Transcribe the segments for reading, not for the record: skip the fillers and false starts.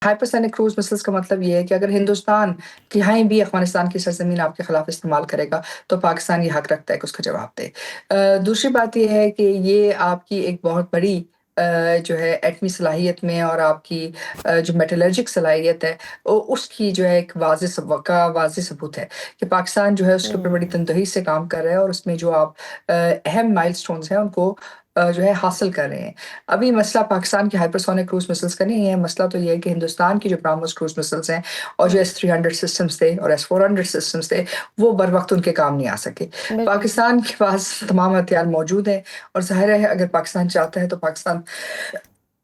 Hypersonic cruise missiles का मतलब ये है कि अगर हिंदुस्तान कहीं भी अफ़गानिस्तान की सरज़मीन आपके ख़िलाफ़ इस्तेमाल करेगा, तो पाकिस्तान ये हक़ रखता है कि उसका जवाब दे। दूसरी बात ये है कि ये आपकी एक बहुत बड़ी जो है एटमी सलाहियत में और आपकी जो मेटलर्जिक सलाहियत है, उसकी जो है एक वाज़ेह सबूत है कि पाकिस्तान जो है उसके ऊपर बड़ी हुँ। तनदही से काम कर रहा है और उसमें जो आप अहम माइलस्टोन्स हैं उनको जो है हासिल कर रहे हैं। अभी मसला पाकिस्तान के हाइपरसोनिक क्रूज़ मिसाइल्स का नहीं है, मसला तो ये है कि हिंदुस्तान की जो ब्रह्मोस क्रूज़ मिसाइल्स हैं और जो हुँ, S-300 सिस्टम्स थे और S-400 सिस्टम्स थे, वो बर वक़्त उनके काम नहीं आ सके। बिल्कुल। पाकिस्तान के पास तमाम हथियार मौजूद हैं और ज़ाहिर है अगर पाकिस्तान चाहता है तो पाकिस्तान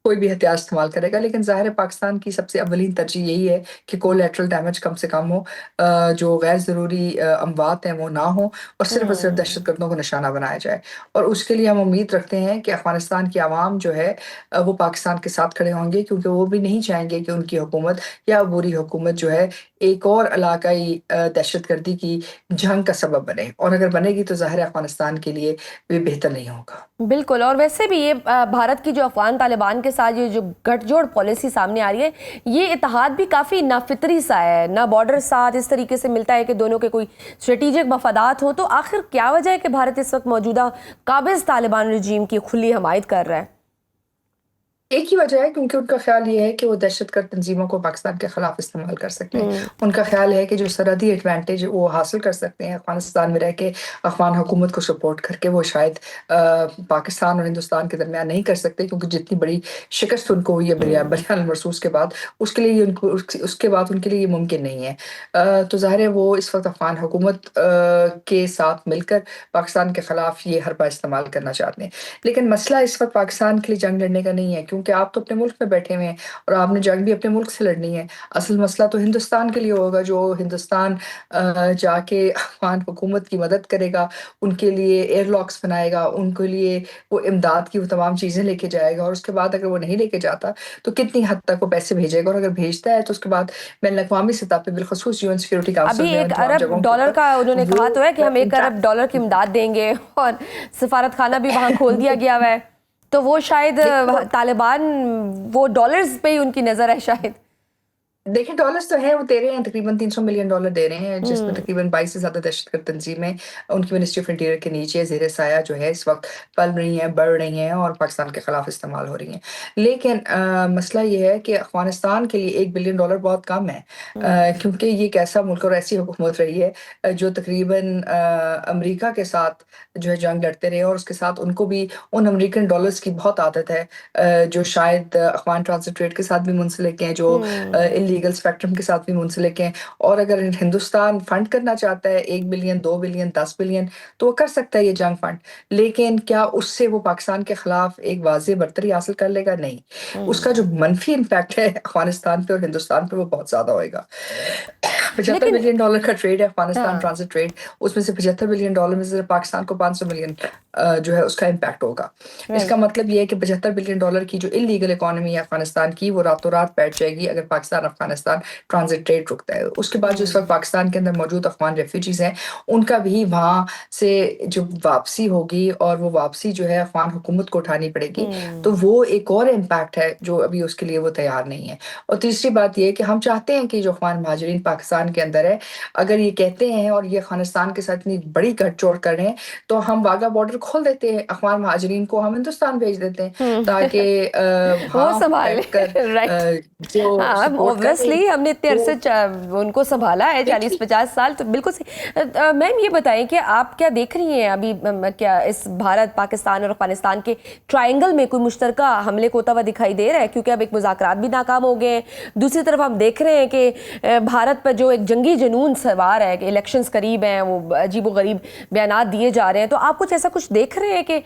कोई भी हथियार इस्तेमाल करेगा, लेकिन ज़ाहिर है पाकिस्तान की सबसे अव्वलीन तरजीह यही है कि कोलैटरल डैमेज कम से कम हो, जो गैर ज़रूरी अमवात हैं वो ना हो और सिर्फ़ और सिर्फ़ हुँ। दहशतगर्दों को निशाना बनाया जाए। और उसके लिए हम उम्मीद रखते हैं कि अफ़गानिस्तान की आवाम जो है वो पाकिस्तान के साथ खड़े होंगे क्योंकि वो भी नहीं चाहेंगे कि उनकी हुकूमत या अबूरी हुकूमत जो है एक और इलाकाई दहशतगर्दी की जंग का सबब बने और अगर बनेगी तो ज़ाहिर है अफ़गानिस्तान के लिए भी बेहतर नहीं होगा। बिल्कुल, और वैसे भी ये भारत की जो अफ़गान तालिबान के साथ ये जो गठजोड़ पॉलिसी सामने आ रही है, ये इत्तेहाद भी काफ़ी नाफितरी सा है, ना बॉर्डर साथ इस तरीके से मिलता है कि दोनों के कोई स्ट्रेटेजिक मफादात हो। तो आखिर क्या वजह है कि भारत इस वक्त मौजूदा काबिज़ तालिबान रजीम की खुली हमायत कर रहा है? एक ही वजह है क्योंकि उनका ख़्याल ये है कि वो दहशतगर्द तंज़ीमों को पाकिस्तान के ख़िलाफ़ इस्तेमाल कर सकते हैं। हुँ, उनका ख़्याल है कि जो सरहदी एडवांटेज वो हासिल कर सकते हैं अफ़गानिस्तान में रह के, अफ़गान हुकूमत को सपोर्ट करके वो शायद पाकिस्तान और हिंदुस्तान के दरमियान नहीं कर सकते क्योंकि जितनी बड़ी शिकस्त उनको हुई है हुँ। बरियान मरसूस के बाद, उसके लिए ये उनको उसके बाद उनके लिए ये मुमकिन नहीं है। तो ज़ाहिर है वो इस वक़्त अफ़गान हुकूमत के साथ मिलकर पाकिस्तान के ख़िलाफ़ ये हरबा इस्तेमाल करना चाहते हैं। लेकिन मसला इस वक़्त पाकिस्तान के लिए जंग लड़ने का नहीं है क्योंकि आप तो अपने मुल्क में बैठे हुए हैं और आपने जंग भी अपने मुल्क से लड़नी है। असल मसला तो हिंदुस्तान के लिए होगा जो हिंदुस्तान जाके अफ़गान हुकूमत की मदद करेगा, उनके लिए एयरलॉक्स बनाएगा, उनके लिए वो इमदाद की वो तमाम चीज़ें लेके जाएगा और उसके बाद अगर वो नहीं लेके जाता, तो कितनी हद तक वो पैसे भेजेगा और अगर भेजता है तो उसके बाद बैनुल-अक़वामी सतह पे बिलख़ुसूस यूएन सिक्योरिटी काउंसिल अभी में और 1 तमाम अरब जगहों के डॉलर ऊपर का उन्होंने वो कहा तो है कि हम 1 अरब डॉलर की इंटैक्ट इमदाद देंगे और सफारत खाना भी वहाँ खोल दिया गया हुआ है। तो वो शायद देखिए तालिबान वो डॉलर्स पे ही उनकी नज़र है शायद। देखिए, डॉलर्स तो हैं, वो दे रहे हैं, तकरीबन $300 मिलियन दे रहे हैं, जिसमें हुँ, तकरीबन 22 से ज़्यादा दहशतगर्द तंज़ीमें उनकी मिनिस्ट्री ऑफ इंटीरियर के नीचे ज़ेर साया जो है इस वक़्त पल रही हैं, बढ़ रही हैं और पाकिस्तान के खिलाफ इस्तेमाल हो रही हैं। लेकिन मसला ये है कि अफ़गानिस्तान के लिए $1 बिलियन बहुत कम है, हुँ, क्योंकि ये एक ऐसा मुल्क और ऐसी हुकूमत रही है जो तकरीबन अमेरिका के साथ जो है जंग लड़ते रहे और उसके साथ उनको भी उन अमेरिकन डॉलर्स की बहुत आदत है, जो शायद अफ़गान ट्रांज़िट ट्रेड के साथ भी मुंसलिक हैं, जो हुँ। इल्लीगल स्पेक्ट्रम के साथ भी मुंसलिक हैं और अगर हिंदुस्तान फंड करना चाहता है 1 बिलियन, 2 बिलियन, 10 बिलियन तो वो कर सकता है ये जंग फंड। लेकिन क्या उससे वो पाकिस्तान के खिलाफ एक वाज़ेह बढ़तरी हासिल कर लेगा? नहीं। उसका जो हुँ। मनफ़ी इम्पैक्ट है अफ़गानिस्तान पे और हिंदुस्तान पे वो बहुत ज़्यादा होएगा। $75 लेकिन बिलियन का ट्रेड है अफ़गानिस्तान हाँ, ट्रांज़िट ट्रेड, उसमें से $75 बिलियन में से पाकिस्तान को 500 मिलियन जो है उसका इम्पैक्ट होगा। इसका राइट। मतलब ये है कि $75 बिलियन की जो इल्लीगल इकोनॉमी है अफ़गानिस्तान की, वो रातों-रात बैठ जाएगी अगर पाकिस्तान-अफ़गानिस्तान ट्रांज़िट ट्रेड रुकता है। उसके बाद जो इस वक़्त हुँ, पाकिस्तान के अंदर मौजूद अफ़गान रेफ्यूजीज़ हैं, उनका भी वहाँ से जो वापसी होगी और वो वापसी जो है अफ़गान हुकूमत को उठानी पड़ेगी, तो हुँ। वो एक और इम्पैक्ट है जो अभी उसके लिए वो तैयार नहीं है। और तीसरी बात ये है कि हम चाहते हैं कि जो अफ़गान महाजिरीन पाकिस्तान के अंदर है, अगर ये कहते हैं और ये अफ़गानिस्तान के साथ इतनी बड़ी गठजोड़ कर रहे हैं, तो हम वाघा बॉर्डर खोल देते हैं, अफ़गान महाजिरीन को हम हिंदुस्तान भेज देते हैं, हुँ। ताकि वो वहाँ सँभाल बैठकर ले राइट। जो हाँ, सपोर्ट कर रहे हैं, ऑब्वियसली हमने इतने वो अरसे उनको सँभाला है देखिए 40-50 साल, तो बिल्कुल सही। मैम ये बताएँ कि आप क्या देख रही हैं अभी, क्या इस भारत, पाकिस्तान और अफ़गानिस्तान के ट्रायंगल में कोई मुश्तरका हमले को होता हुआ दिखाई दे रहा है? क्योंकि अब एक मुज़ाकरात भी नाकाम हो गए हैं। दूसरी तरफ हम देख रहे हैं कि भारत पर जो एक जंगी जुनून सवार है कि इलेक्शंस करीब हैं, वो अजीबो-गरीब बयानात दिए जा रहे हैं। तो आप कुछ देख रहे हैं कि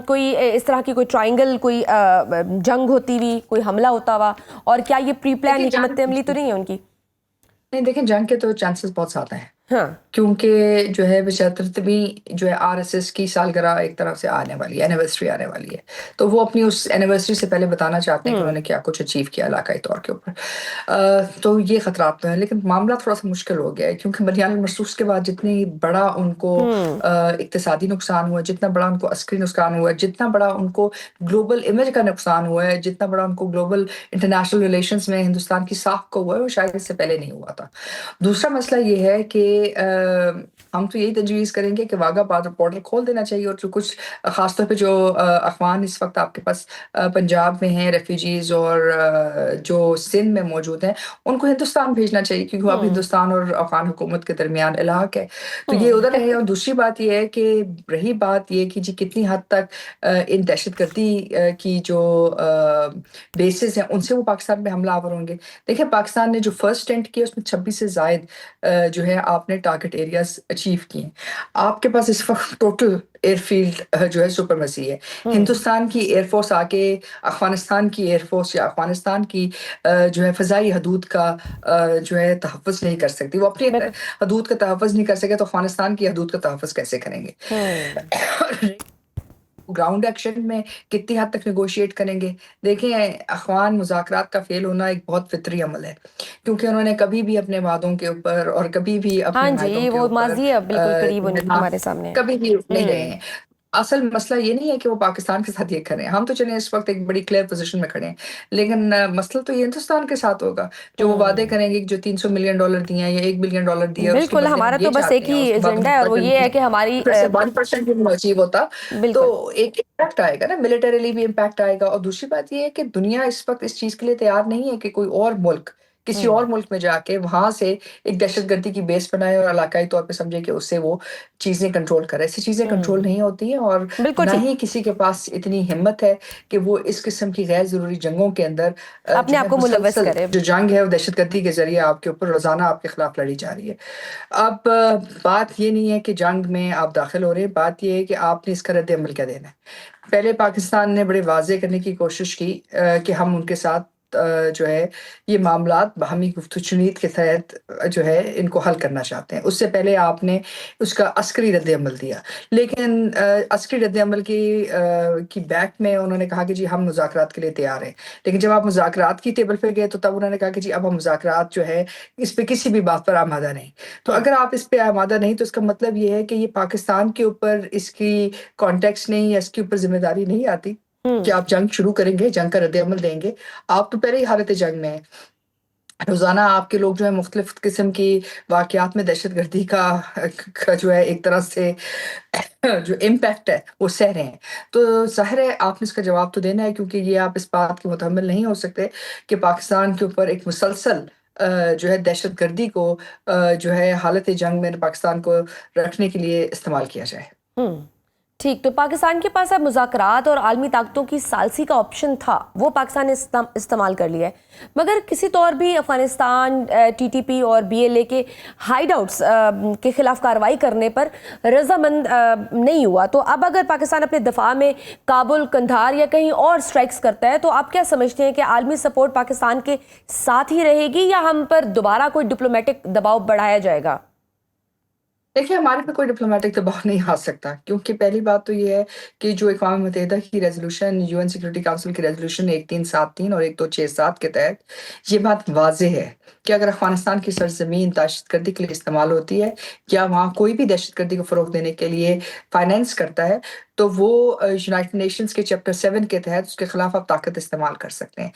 कोई इस तरह की कोई ट्रायंगल, कोई जंग होती हुई, कोई हमला होता हुआ, और क्या ये प्री प्लान देखिए हिकमत अमली तो नहीं है उनकी? नहीं देखिए जंग के तो चांसेस बहुत ज़्यादा हैं। ہاں کیونکہ جو ہے 75ویں جو ہے RSS کی سالگرہ ایک طرح سے آنے والی ہے، اینیورسری آنے والی ہے، تو وہ اپنی اس اینیورسری سے پہلے بتانا چاہتے ہیں کہ انہوں نے کیا کچھ اچیو کیا علاقائی طور کے اوپر۔ تو یہ خطرات تو ہیں، لیکن معاملہ تھوڑا سا مشکل ہو گیا ہے، کیونکہ مدیان المرصوص کے بعد جتنی بڑا ان کو اقتصادی نقصان ہوا، جتنا بڑا ان کو عسکری نقصان ہوا ہے، جتنا بڑا ان کو گلوبل امیج کا نقصان ہوا ہے، جتنا بڑا ان کو گلوبل انٹرنیشنل ریلیشنز میں ہندوستان کی ساکھ کو ہوا ہے، وہ شاید اس سے پہلے نہیں ہوا تھا۔ دوسرا مسئلہ یہ ہے کہ ہم تو یہی تجویز کریں گے کہ واگا بارڈر کھول دینا چاہیے، اور جو کچھ خاص طور پہ جو افغان اس وقت آپ کے پاس پنجاب میں ہیں ریفیوجیز، اور جو سندھ میں موجود ہیں، ان کو ہندوستان بھیجنا چاہیے، کیونکہ اب ہندوستان اور افغان حکومت کے درمیان الحاق ہے، تو یہ ادھر ہے۔ اور دوسری بات یہ ہے کہ رہی بات یہ کہ جی کتنی حد تک ان دہشت گردی کی جو بیسز ہیں ان سے وہ پاکستان میں حملہ آور ہوں گے۔ دیکھیں پاکستان نے جو فرسٹ ٹینٹ کیا اس میں 26 سے زائد جو ہے آپ نے ٹارگٹ ایریاز اچیو کیے ہیں۔ آپ کے پاس اس وقت ٹوٹل ایئر فیلڈ جو ہے سپرمیسی ہے۔ ہندوستان کی ایئر فورس آ کے افغانستان کی ایئر فورس یا افغانستان کی جو ہے فضائی حدود کا جو ہے تحفظ نہیں کر سکتی، وہ اپنی حدود کا تحفظ نہیں کر سکے تو افغانستان کی حدود کا تحفظ کیسے کریں گے؟ گراؤنڈ ایکشن میں کتنی حد تک نیگوشیٹ کریں گے؟ دیکھیں افغان مذاکرات کا فیل ہونا ایک بہت فطری عمل ہے، کیونکہ انہوں نے کبھی بھی اپنے وعدوں کے اوپر اور کبھی بھی ہاں اپنے معاہدوں جی، کے وہ اوپر ماضی ہے بالکل قریب ہمارے سامنے کبھی بھی نہیں رہے ہیں۔ اصل مسئلہ یہ نہیں ہے کہ وہ پاکستان کے ساتھ یہ کریں، ہم تو چلیں اس وقت ایک بڑی کلیئر پوزیشن میں کھڑے ہیں، لیکن مسئلہ تو یہ ہندوستان کے ساتھ ہوگا، جو وہ وعدے کریں گے کہ جو $300 ملین دیں یا $1 بلین دیا اس کے بالکل، بدلے ہم ہمارا یہ تو بس چاہتے ایک ہیں، ہی اس کے بعد ایجنڈا ہے اور وہ یہ ہے کہ ہماری پھر سے 1% بھی اچیو ہوتا تو بالکل ایک امپیکٹ آئے گا نا، ملٹریلی بھی امپیکٹ آئے گا۔ اور دوسری بات یہ ہے کہ دنیا اس وقت اس چیز کے لیے تیار نہیں ہے کہ کوئی اور ملک کسی اور ملک میں جا کے وہاں سے ایک دہشت گردی کی بیس بنائے اور علاقائی طور پہ سمجھے کہ اس سے وہ چیزیں کنٹرول کرے۔ ایسی چیزیں کنٹرول نہیں ہوتی ہیں، اور بالکل نہ ٹھیک، ہی کسی کے پاس اتنی ہمت ہے کہ وہ اس قسم کی غیر ضروری جنگوں کے اندر اپنے جو ہے آپ کو ملوث مسلسل کرے۔ جو جنگ ہے وہ دہشت گردی کے ذریعے آپ کے اوپر روزانہ آپ کے خلاف لڑی جا رہی ہے۔ اب بات یہ نہیں ہے کہ جنگ میں آپ داخل ہو رہے ہیں، بات یہ ہے کہ آپ نے اس کا رد عمل کیا دینا ہے۔ پہلے پاکستان نے بڑے واضح کرنے کی کوشش کی کہ ہم ان کے ساتھ جو ہے یہ معاملات باہمی گفت و شنید کے تحت جو ہے ان کو حل کرنا چاہتے ہیں۔ اس سے پہلے آپ نے اس کا عسکری رد عمل دیا، لیکن عسکری رد عمل کی بیک میں انہوں نے کہا کہ جی ہم مذاکرات کے لیے تیار ہیں، لیکن جب آپ مذاکرات کی ٹیبل پہ گئے تو تب انہوں نے کہا کہ جی اب ہم مذاکرات جو ہے اس پہ کسی بھی بات پر آمادہ نہیں۔ تو اگر آپ اس پہ آمادہ نہیں تو اس کا مطلب یہ ہے کہ یہ پاکستان کے اوپر اس کی کانٹیکس نہیں یا اس کے اوپر ذمہ داری نہیں آتی کہ آپ جنگ شروع کریں گے، جنگ کا رد عمل دیں گے۔ آپ تو پہلے ہی حالت جنگ میں ہیں، روزانہ آپ کے لوگ جو ہے مختلف قسم کی واقعات میں دہشت گردی کا جو ہے ایک طرح سے جو امپیکٹ ہے وہ سہ رہے ہیں۔ تو ظاہر ہے آپ نے اس کا جواب تو دینا ہے، کیونکہ یہ آپ اس بات کے متحمل نہیں ہو سکتے کہ پاکستان کے اوپر ایک مسلسل جو ہے دہشت گردی کو جو ہے حالت جنگ میں پاکستان کو رکھنے کے لیے استعمال کیا جائے۔ ٹھیک، تو پاکستان کے پاس اب مذاکرات اور عالمی طاقتوں کی ثالثی کا آپشن تھا، وہ پاکستان نے استعمال کر لیا ہے، مگر کسی طور بھی افغانستان TTP اور BLA کے ہائیڈ آؤٹس کے خلاف کارروائی کرنے پر رضامند نہیں ہوا۔ تو اب اگر پاکستان اپنے دفاع میں کابل، قندھار یا کہیں اور سٹرائکس کرتا ہے تو آپ کیا سمجھتے ہیں کہ عالمی سپورٹ پاکستان کے ساتھ ہی رہے گی یا ہم پر دوبارہ کوئی ڈپلومیٹک دباؤ بڑھایا جائے گا؟ دیکھیں ہمارے پہ کوئی ڈپلومیٹک دباؤ نہیں آ سکتا، کیونکہ پہلی بات تو یہ ہے کہ جو اقوام متحدہ کی ریزولوشن، UN سیکورٹی کونسل کی ریزولوشن 1373 اور 1267 کے تحت یہ بات واضح ہے کہ اگر افغانستان کی سرزمین دہشت گردی کے لیے استعمال ہوتی ہے یا وہاں کوئی بھی دہشت گردی کو فروغ دینے کے لیے فائنینس کرتا ہے تو وہ یونائٹڈ نیشنز کے چیپٹر 7 کے تحت اس کے خلاف آپ طاقت استعمال کر سکتے ہیں۔